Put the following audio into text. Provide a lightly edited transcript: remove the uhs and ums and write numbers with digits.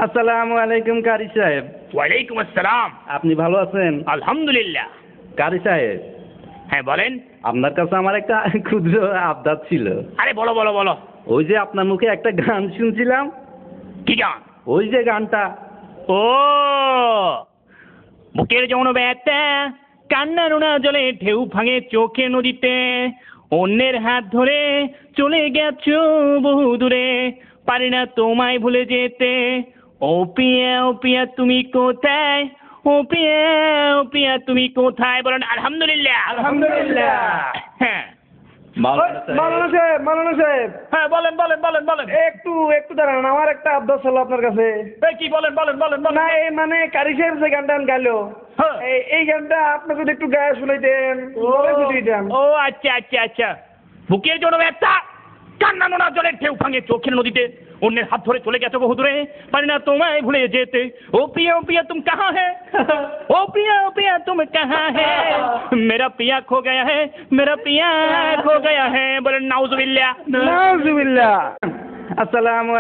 আসসালামু আলাইকুম কারি সাহেব। ওয়ালাইকুম আসসালাম। আপনি ভালো আছেন? আলহামদুলিল্লাহ। কারি সাহেব, হ্যাঁ বলেন। আপনার কাছে আমার একটা ক্ষুদ্র আবদার ছিল। আরে বলো বলো বলো। ওই যে আপনার মুখে একটা গান শুনছিলাম, কি গান? ওই যে গানটা। ও বুকের যৌন ব্যথা, কান্নার ওনা জলে ঢেউ ভাঙে চোখে নদীতে, অন্যের হাত ধরে চলে গেছো বহু দূরে, পারি না তোমায় ভুলে যেতে। ও পিয়া তুমি কোথায়? ও পিয়া তুমি কোথায়? বলেন আলহামদুলিল্লাহ। আলহামদুলিল্লাহ। হ্যাঁ মাওলানা সাহেব, মাওলানা সাহেব, হ্যাঁ বলেন বলেন বলেন বলেন। একটু একটু দাঁড়ান, আমার একটা আবদার ছিল আপনার কাছে। এই কি বলেন বলেন বলেন বলেন। না এই মানে কারি সাহেব যে গানটা গাইলো, হ্যাঁ। এই গানটা আপনি যদি একটু গায়ে শুনাইতেন বলে খুশি হইতাম। ও আচ্ছা আচ্ছা আচ্ছা। বুকের জন্য একটা কান্না নোনা জলের ঢেউ ভাঙে চোখের নদীতে, অন্যের হাত ধরে চলে গেছো বহু দূরে, পারি না তোমায় ভুলে যেতে। ও পিয়া তুম কাহা হে? ও পিয়া তুম কাহা হে? মেরা পিয়া খো গয়া হে, মেরা পিয়া খো গয়া হে। বলেন নাউজুবিল্লাহ। নাউজুবিল্লাহ। আসসালামু